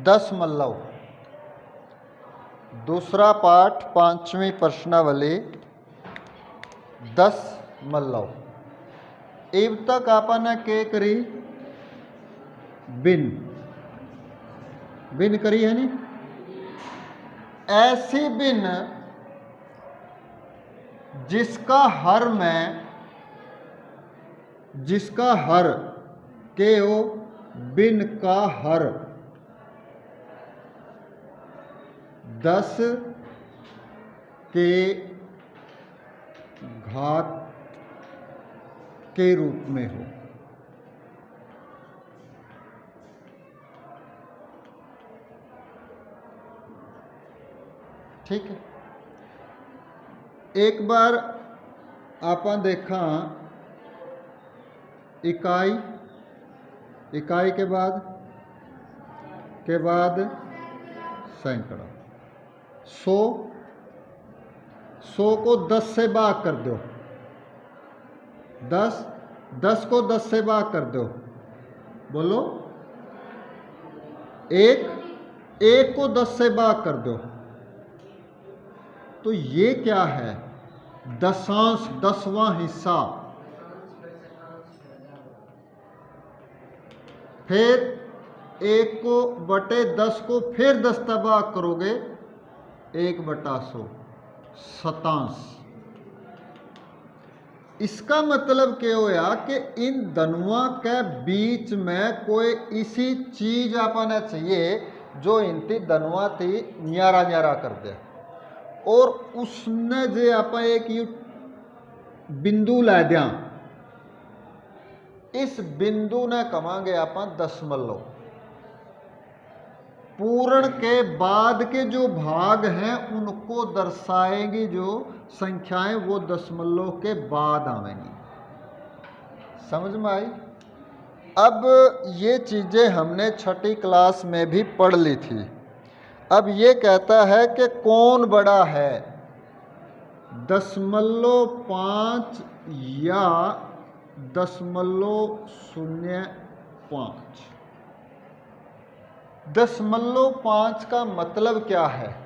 दशमलव। दूसरा पाठ 5वीं प्रश्नावली दशमलव। इब तक आपने के करी बिन बिन करी है नी। ऐसी बिन जिसका हर के ओ बिन का हर 10 के घात के रूप में हो। ठीक है। एक बार आपा देखा इकाई के बाद सैकड़ा। 100 को 10 से भाग कर दो। 10 को 10 से भाग कर दो। बोलो। एक को 10 से भाग कर दो। तो ये क्या है? दशांश, 10वां हिस्सा। फिर 1 को बटे 10 को फिर 10 से भाग करोगे 1/100 शतांश। इसका मतलब क्या होया कि इन दनुआ के बीच में कोई इसी चीज आपने चाहिए जो इनती दनुआ थी न्यारा न्यारा कर दे। और उसने जे आप एक बिंदु ला दिया, इस बिंदु ने कमांगे आप दशमलव। पूर्ण के बाद के जो भाग हैं उनको दर्शाएंगी जो संख्याएं, वो दशमलव के बाद आवेंगी। समझ में आई? अब ये चीजें हमने 6ठी क्लास में भी पढ़ ली थी। अब ये कहता है कि कौन बड़ा है, 0.5 या 0.05। 0.5 का मतलब क्या है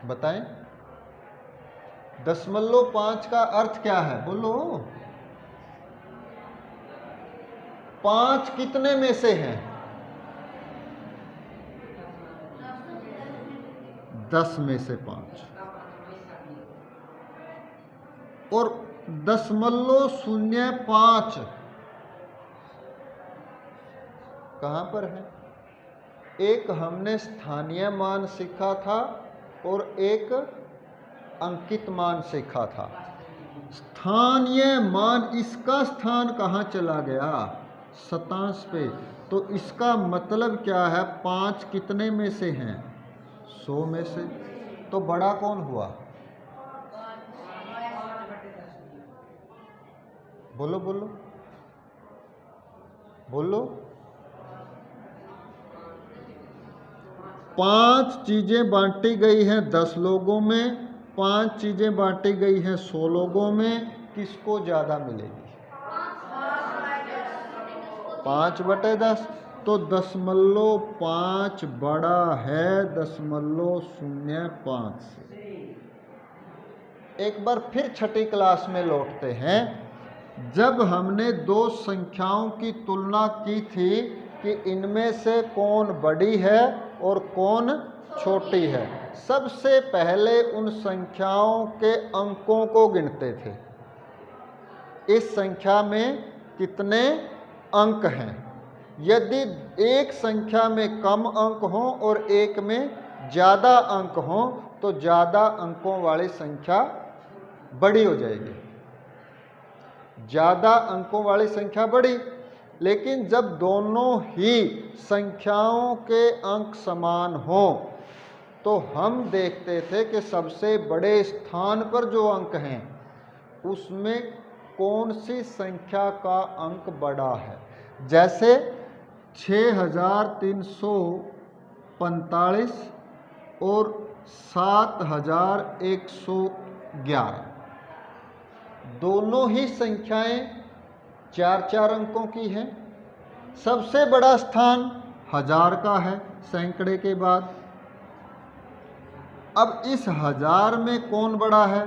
बताएं? 0.5 का अर्थ क्या है? बोलो। 5 कितने में से हैं? 10 में से 5। और 0.05 कहां पर है? एक हमने स्थानीय मान सीखा था और एक अंकित मान सीखा था। स्थानीय मान, इसका स्थान कहां चला गया? शतांश पे। तो इसका मतलब क्या है? 5 कितने में से हैं? 100 में से। तो बड़ा कौन हुआ? बोलो बोलो बोलो। 5 चीजें बांटी गई हैं 10 लोगों में, 5 चीजें बांटी गई हैं 100 लोगों में। किसको ज्यादा मिलेगी? 5/10। तो 0.5 बड़ा है 0.05 से। एक बार फिर 6ठी क्लास में लौटते हैं। जब हमने दो संख्याओं की तुलना की थी कि इनमें से कौन बड़ी है और कौन छोटी है, सबसे पहले उन संख्याओं के अंकों को गिनते थे। इस संख्या में कितने अंक हैं? यदि एक संख्या में कम अंक हों और एक में ज़्यादा अंक हों तो ज़्यादा अंकों वाली संख्या बड़ी हो जाएगी। ज़्यादा अंकों वाली संख्या बड़ी। लेकिन जब दोनों ही संख्याओं के अंक समान हों तो हम देखते थे कि सबसे बड़े स्थान पर जो अंक हैं उसमें कौन सी संख्या का अंक बड़ा है। जैसे 6345 और 7111, दोनों ही संख्याएं 4-4 अंकों की हैं। सबसे बड़ा स्थान 1000 का है सैकड़े के बाद। अब इस 1000 में कौन बड़ा है?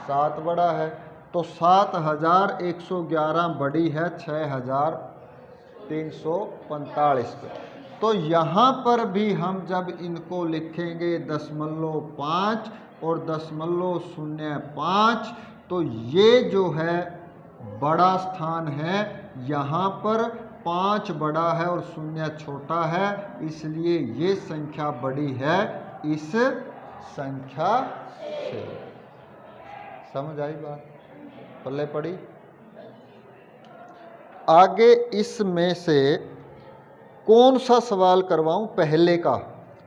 7 बड़ा है। तो 7111 बड़ी है 6345 पे। तो यहाँ पर भी हम जब इनको लिखेंगे 0.5 और 0.05, तो ये जो है बड़ा स्थान है, यहाँ पर 5 बड़ा है और 0 छोटा है, इसलिए ये संख्या बड़ी है इस संख्या से। समझ आई बात? पल्ले पड़ी? आगे इसमें से कौन सा सवाल करवाऊं? पहले का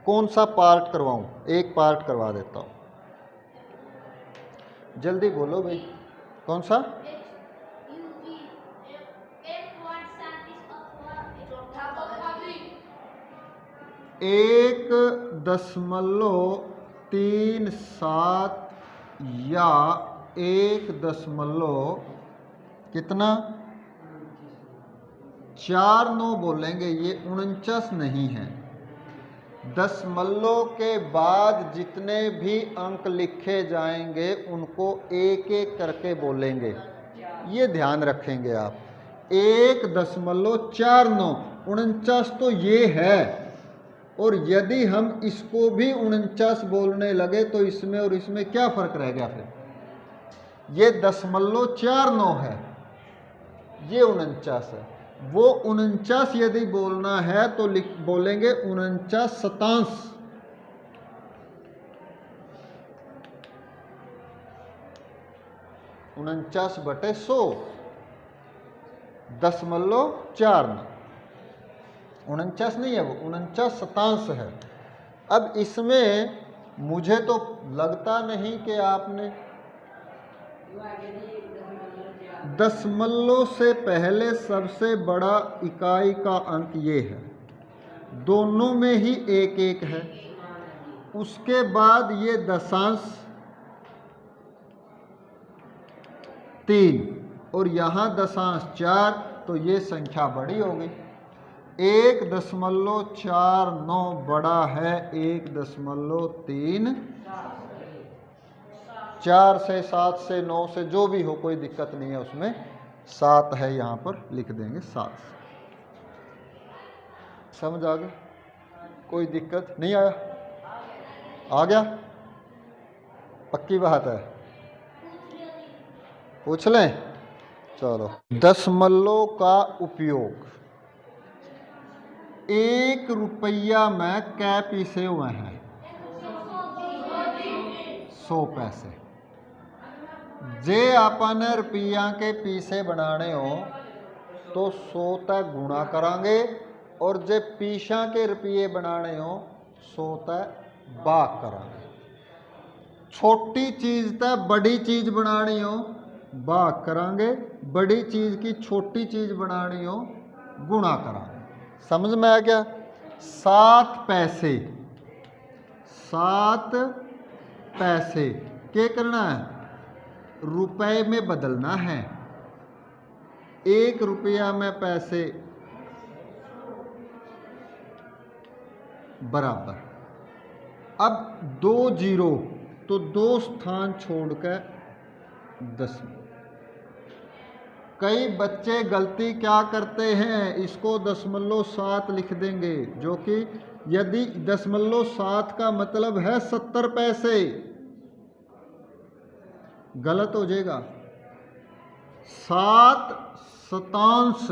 कौन सा पार्ट करवाऊं? एक पार्ट करवा देता हूं, जल्दी बोलो भाई। कौन सा? 1.37 या 1 कितना 49 बोलेंगे, ये 49 नहीं है। दशमलव के बाद जितने भी अंक लिखे जाएंगे उनको एक एक करके बोलेंगे, ये ध्यान रखेंगे आप। 1.49 49 तो ये है, और यदि हम इसको भी 49 बोलने लगे तो इसमें और इसमें क्या फर्क रह गया? फिर ये 0.49 है, ये 49 है। वो 49 यदि बोलना है तो बोलेंगे 49 शतांश। 49/100 0.49 49 नहीं है, वो 49 शतांश है। अब इसमें मुझे तो लगता नहीं कि आपने दशमलव से पहले सबसे बड़ा इकाई का अंक ये है, दोनों में ही 1 है। उसके बाद ये दशांश 3 और यहाँ दशांश 4, तो ये संख्या बड़ी होगी। 1.49 बड़ा है 1.3। 4 से 7 से 9 से जो भी हो, कोई दिक्कत नहीं है उसमें। 7 है, यहाँ पर लिख देंगे 7। समझ आ गया? कोई दिक्कत नहीं आया? आ गया? पक्की बात है? पूछ लें? चलो। दशमलव का उपयोग 1 रुपया में कै पैसे हुए हैं? 100 पैसे। जे अपन रुपया के पैसे बनाने हो तो 100 तक गुणा करांगे, और जे पीछा के रुपये बनाने हो 100 तक भाग करांगे। छोटी चीज़ तक बड़ी चीज़ बनानी हो भाग करांगे, बड़ी चीज़ की छोटी चीज़ बनानी हो गुणा करांगे। समझ में आ गया? 7 पैसे, 7 पैसे क्या करना है? रुपए में बदलना है। 1 रुपया में पैसे बराबर। अब 2 जीरो, तो 2 स्थान छोड़कर 10। कई बच्चे गलती क्या करते हैं, इसको 0.7 लिख देंगे, जो कि यदि 0.7 का मतलब है 70 पैसे, गलत हो जाएगा। 7 शतांश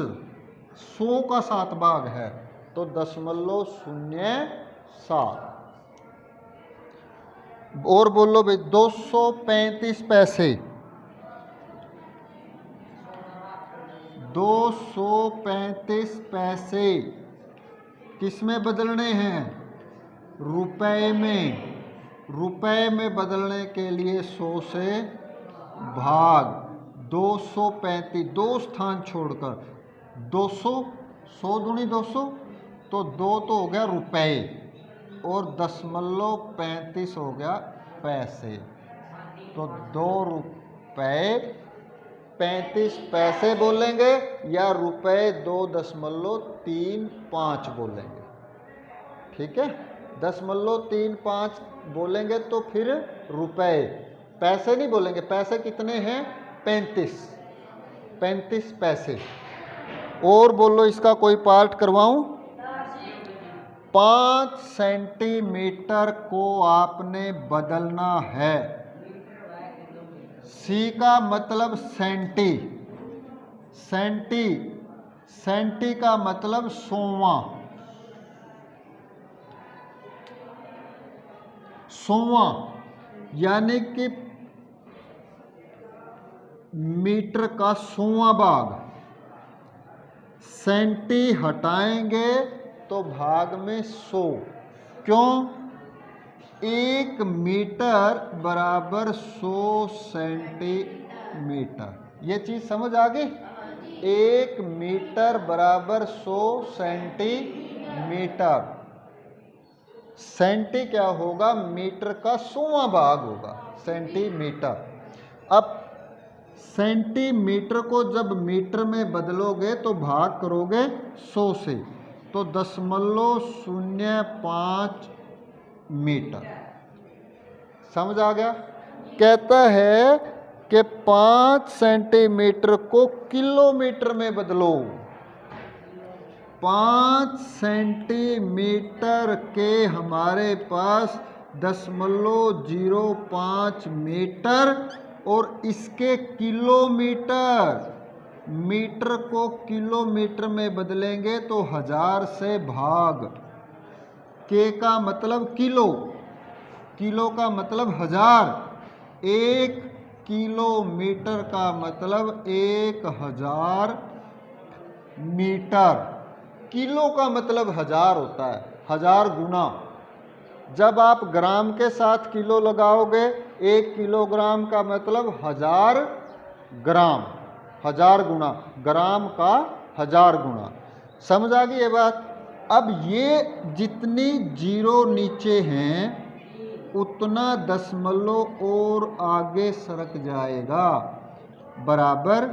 100 का 7 भाग है, तो 0.07। और बोलो भाई 235 पैसे, 235 पैसे किस में बदलने हैं? रुपए में। रुपए में बदलने के लिए 100 से भाग 235, 2 स्थान छोड़कर 200, 100 दूनी 200, तो 2 तो हो गया रुपए और 0.35 हो गया पैसे। तो 2 रुपए 35 पैसे बोलेंगे या रुपए 2.35 बोलेंगे। ठीक है, 0.35 बोलेंगे तो फिर रुपए, पैसे नहीं बोलेंगे। पैसे कितने हैं? 35 पैसे। और बोलो इसका कोई पार्ट करवाऊं? 5 सेंटीमीटर को आपने बदलना है। सी का मतलब सेंटी, सेंटी का मतलब 100वां, यानी कि मीटर का 100वां भाग। सेंटी हटाएंगे तो भाग में 100। क्यों? 1 मीटर बराबर 100 सेंटीमीटर। ये चीज समझ आ गई? 1 मीटर बराबर 100 सेंटीमीटर। सेंटी क्या होगा? मीटर का 100वां भाग होगा, सेंटीमीटर। अब सेंटीमीटर को जब मीटर में बदलोगे तो भाग करोगे 100 से, तो 0.05 मीटर। समझ आ गया? कहता है कि 5 सेंटीमीटर को किलोमीटर में बदलो। 5 सेंटीमीटर के हमारे पास 0.05 मीटर, और इसके किलोमीटर, मीटर को किलोमीटर में बदलेंगे तो 1000 से भाग। के का मतलब किलो, किलो का मतलब 1000, 1 किलोमीटर का मतलब 1000 मीटर। किलो का मतलब 1000 होता है, 1000 गुना। जब आप ग्राम के साथ किलो लगाओगे, 1 किलोग्राम का मतलब 1000 ग्राम, 1000 गुना, ग्राम का 1000 गुना। समझ आ गई ये बात? अब ये जितनी जीरो नीचे हैं उतना दशमलव और आगे सरक जाएगा, बराबर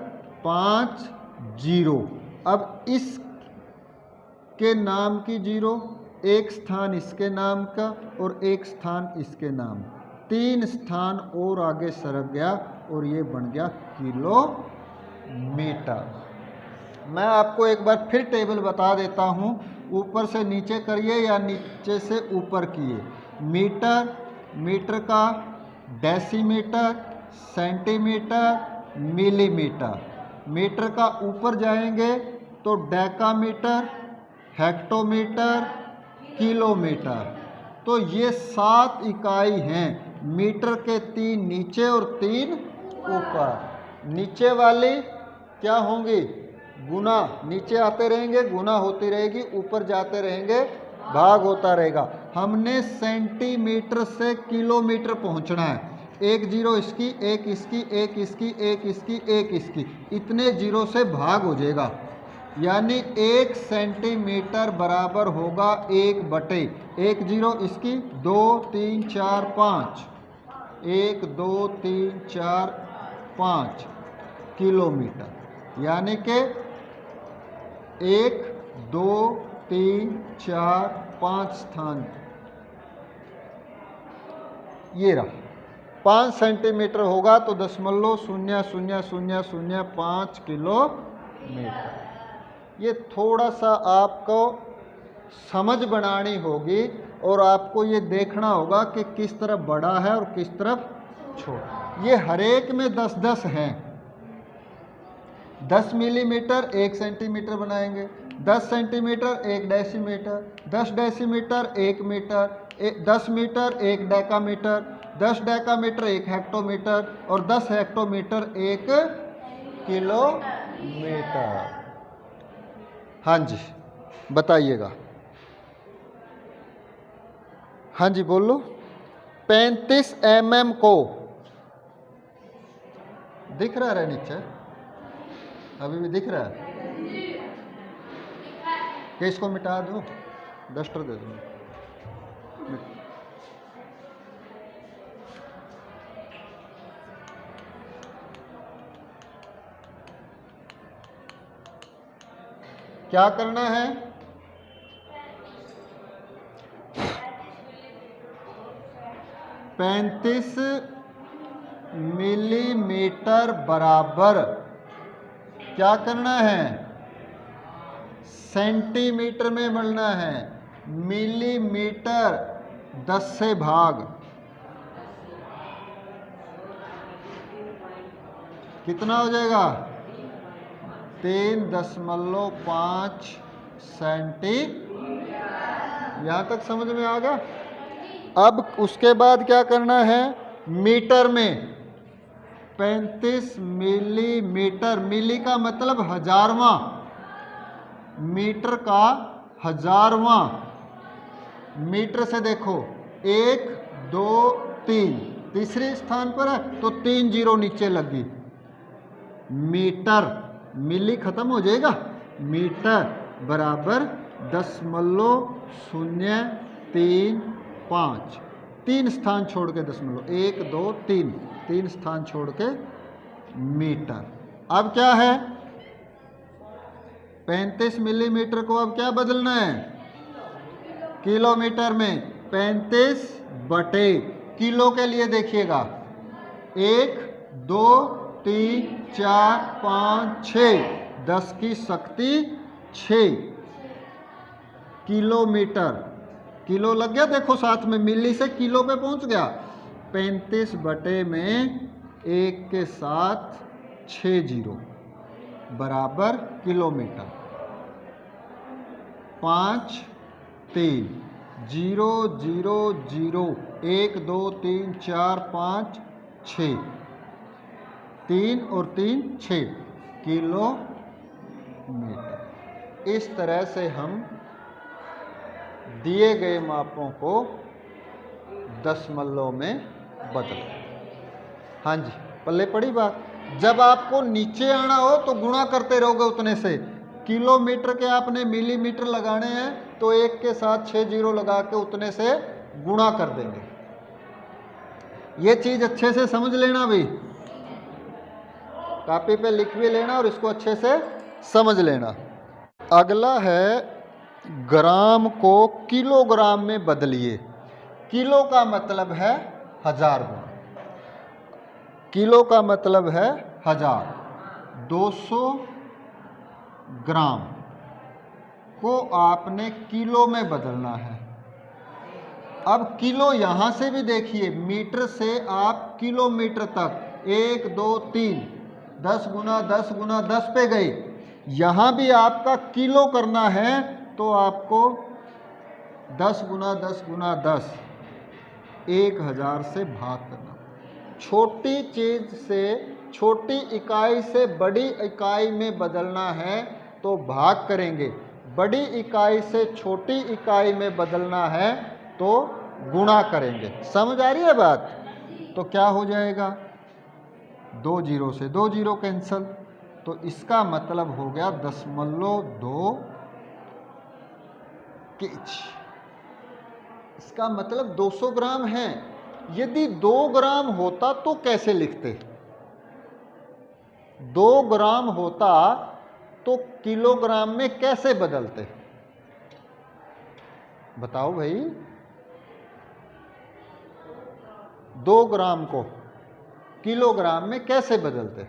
5 जीरो। अब इस के नाम की जीरो, एक स्थान इसके नाम का और एक स्थान इसके नाम, 3 स्थान और आगे सरक गया और ये बन गया किलोमीटर। मैं आपको एक बार फिर टेबल बता देता हूँ, ऊपर से नीचे करिए या नीचे से ऊपर किए। मीटर, मीटर का डेसीमीटर, सेंटीमीटर, मिलीमीटर। मीटर का ऊपर जाएंगे तो डेकामीटर, हेक्टोमीटर, किलोमीटर। तो ये 7 इकाई हैं। मीटर के 3 नीचे और 3 ऊपर। नीचे वाली क्या होंगी? गुना, नीचे आते रहेंगे गुना होती रहेगी, ऊपर जाते रहेंगे भाग होता रहेगा। हमने सेंटीमीटर से किलोमीटर पहुंचना है। 1 जीरो इसकी, 1 इसकी, 1 इसकी, 1 इसकी, 1 इसकी, इतने जीरो से भाग हो जाएगा। यानी 1 सेंटीमीटर बराबर होगा 1/1 जीरो इसकी, 2 3 4 5, 1 2 3 4 5 किलोमीटर। यानी कि 1 2 3 4 5 स्थान ये रहा। 5 सेंटीमीटर होगा तो 0.000005 किलोमीटर। ये थोड़ा सा आपको समझ बनानी होगी और आपको ये देखना होगा कि किस तरफ बड़ा है और किस तरफ छोटा। ये हरेक में 10-10 हैं। 10 मिलीमीटर 1 सेंटीमीटर बनाएंगे, 10 centimetre 1 decimetre, 10 decimetre 1 metre, 10 metre 1 decametre, 10 decametre 1 hectometre और 10 हेक्टोमीटर 1 किलोमीटर। हाँ जी बताइएगा। हाँ जी बोलो। 35 mm को दिख रहा है नीचे? अभी भी दिख रहा है कि इसको मिटा दो, डस्टर दे दो। क्या करना है? 35 मिलीमीटर बराबर क्या करना है? सेंटीमीटर में बढ़ना है। मिलीमीटर 10 से भाग, कितना हो जाएगा? 3.5 सेंटी। यहां तक समझ में आ गया? अब उसके बाद क्या करना है? मीटर में 35 मिलीमीटर, मिली का मतलब हजारवां, मीटर का हजारवां। मीटर से देखो 1 2 3, तीसरे स्थान पर है तो 3 जीरो नीचे लगी। मीटर, मिली खत्म हो जाएगा, मीटर बराबर 0.035, 3 स्थान छोड़ के 1 2 3, 3 स्थान छोड़ के मीटर। अब क्या है? 35 मिलीमीटर को अब क्या बदलना है? किलोमीटर में 35 बटे, किलो के लिए देखिएगा 1 2 3 4 5 6, 10 की शक्ति 6 किलोमीटर। किलो लग गया, देखो साथ में मिली से किलो पे पहुंच गया। 35 बटे में 1 के साथ 6 जीरो बराबर किलोमीटर। 5 3 0 0 0 1 2 3 4 5 6, 3 और 3 6 किलोमीटर। इस तरह से हम दिए गए मापों को दशमलव में बदलें। हाँ जी, पल्ले पड़ी बात। जब आपको नीचे आना हो तो गुणा करते रहोगे उतने से। किलोमीटर के आपने मिलीमीटर लगाने हैं तो 1 के साथ 6 जीरो लगा के उतने से गुणा कर देंगे। ये चीज अच्छे से समझ लेना भी, कॉपी पे लिख भी लेना और इसको अच्छे से समझ लेना। अगला है ग्राम को किलोग्राम में बदलिए। किलो का मतलब है 1000 गुना, किलो का मतलब है 1000। 200 ग्राम को आपने किलो में बदलना है। अब किलो यहां से भी देखिए, मीटर से आप किलोमीटर तक 1 2 3, 10 गुना 10 गुना 10 पे गए। यहां भी आपका किलो करना है तो आपको 10 गुना 10 गुना 10, 1000 से भाग करना। छोटी चीज से, छोटी इकाई से बड़ी इकाई में बदलना है तो भाग करेंगे, बड़ी इकाई से छोटी इकाई में बदलना है तो गुणा करेंगे। समझ आ रही है बात? तो क्या हो जाएगा? 2 जीरो से 2 जीरो कैंसल, तो इसका मतलब हो गया 0.2 केजी। इसका मतलब 200 ग्राम है। यदि 2 ग्राम होता तो कैसे लिखते? 2 ग्राम होता तो किलोग्राम में कैसे बदलते? बताओ भाई। 2 ग्राम को किलोग्राम में कैसे बदलते?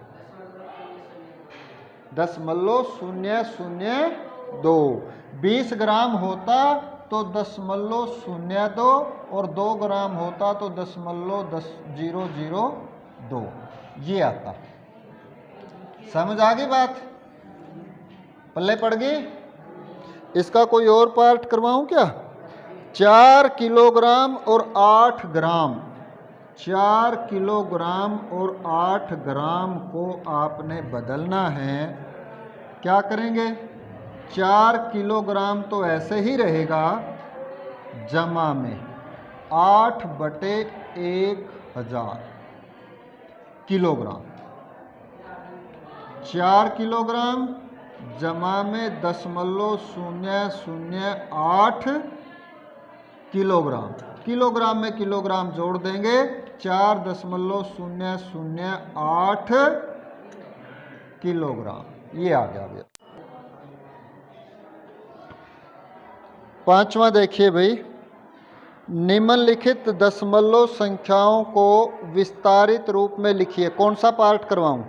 0.002। 20 ग्राम होता तो 0.02 और 2 ग्राम होता तो 0.002, ये आता। समझ आ गई बात? पल्ले पड़ गई? इसका कोई और पार्ट करवाऊं क्या? 4 किलोग्राम और 8 ग्राम, 4 किलोग्राम और 8 ग्राम को आपने बदलना है। क्या करेंगे? 4 किलोग्राम तो ऐसे ही रहेगा जमा में 8 बटे 1000 किलोग्राम। 4 किलोग्राम जमा में 0.008 किलोग्राम। किलोग्राम में किलोग्राम जोड़ देंगे, 4.008 किलोग्राम, ये आ गया भैया। पांचवा देखिए भाई, निम्नलिखित दशमलव संख्याओं को विस्तारित रूप में लिखिए। कौन सा पार्ट करवाऊं?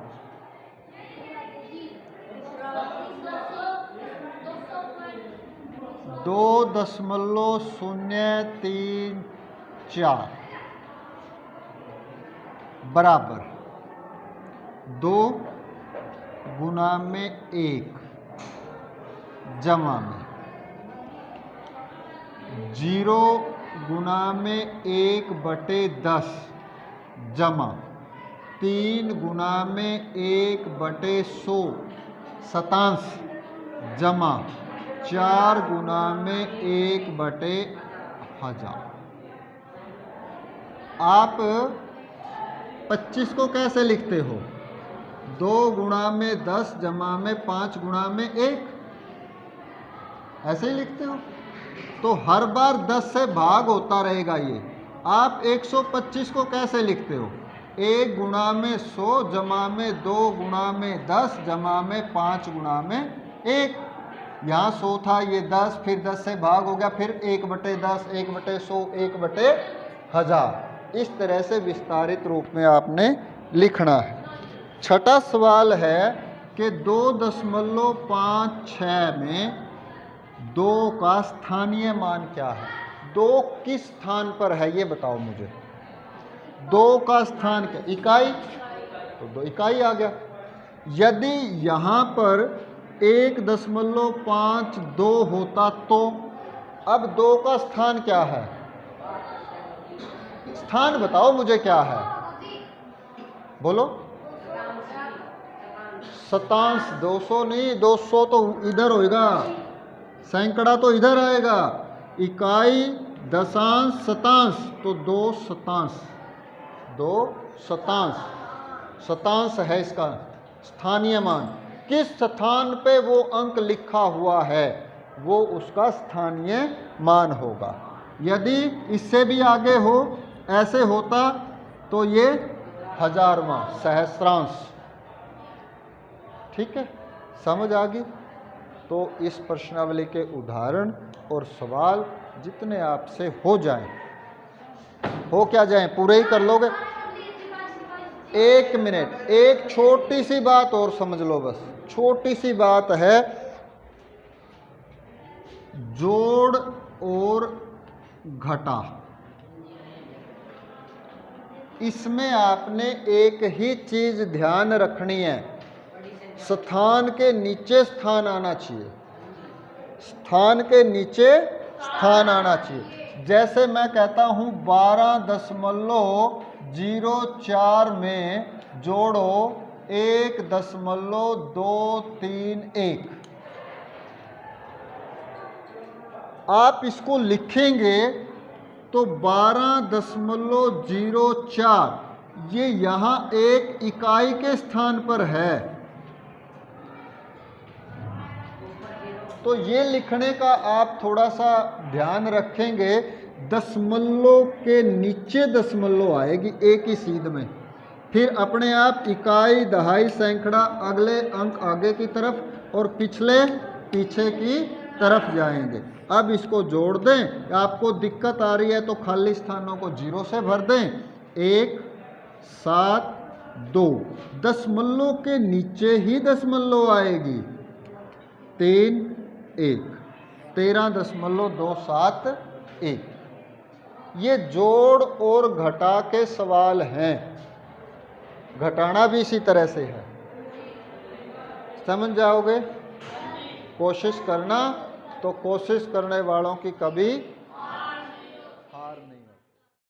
दो 2.034 बराबर 2 गुना में 1 जमा में 0 गुना में 1/10 जमा 3 गुना में 1/100 शतांश जमा 4 गुना में 1/1000। आप 25 को कैसे लिखते हो? 2 गुना में 10 जमा में 5 गुना में 1, ऐसे ही लिखते हो। तो हर बार 10 से भाग होता रहेगा ये। आप 125 को कैसे लिखते हो? 1 गुना में 100 जमा में 2 गुना में 10 जमा में 5 गुना में 1। यहाँ 100 था, ये 10, फिर 10 से भाग हो गया, फिर 1/10, 1/100, 1/1000। इस तरह से विस्तारित रूप में आपने लिखना है। छठा सवाल है कि 2.56 में 2 का स्थानीय मान क्या है? 2 किस स्थान पर है ये बताओ मुझे। 2 का स्थान क्या? इकाई, तो 2 इकाई आ गया। यदि यहाँ पर 1.52 होता तो अब 2 का स्थान क्या है? स्थान बताओ मुझे क्या है, बोलो। शतांश 200 नहीं, 200 तो इधर होएगा, सैकड़ा तो इधर आएगा। इकाई, दशांश, शतांश, तो 2 शतांश, 2 शतांश। शतांश है इसका स्थानीय मान। किस स्थान पे वो अंक लिखा हुआ है वो उसका स्थानीय मान होगा। यदि इससे भी आगे हो, ऐसे होता तो ये 1000वां, सहस्रांश। ठीक है, समझ आ गई? तो इस प्रश्नावली के उदाहरण और सवाल जितने आपसे हो जाएं, हो क्या जाएं, पूरे ही कर लोगे। 1 मिनट, एक छोटी सी बात और समझ लो, बस छोटी सी बात है। जोड़ और घटा, इसमें आपने एक ही चीज ध्यान रखनी है, स्थान के नीचे स्थान आना चाहिए। स्थान के नीचे स्थान आना चाहिए। जैसे मैं कहता हूं 12.04 में जोड़ो 1.231। आप इसको लिखेंगे तो 12.04 ये यहाँ एक इकाई के स्थान पर है। तो ये लिखने का आप थोड़ा सा ध्यान रखेंगे। दशमलव के नीचे दशमलव आएगी एक ही सीध में, फिर अपने आप इकाई, दहाई, सैकड़ा, अगले अंक आगे की तरफ और पिछले पीछे की तरफ जाएंगे। अब इसको जोड़ दें। आपको दिक्कत आ रही है तो खाली स्थानों को 0 से भर दें। 1, 7, 2, दशमलव के नीचे ही दशमलव आएगी। 3, 1, 13.271। ये जोड़ और घटा के सवाल हैं। घटाना भी इसी तरह से है, समझ जाओगे। कोशिश करना, तो कोशिश करने वालों की कभी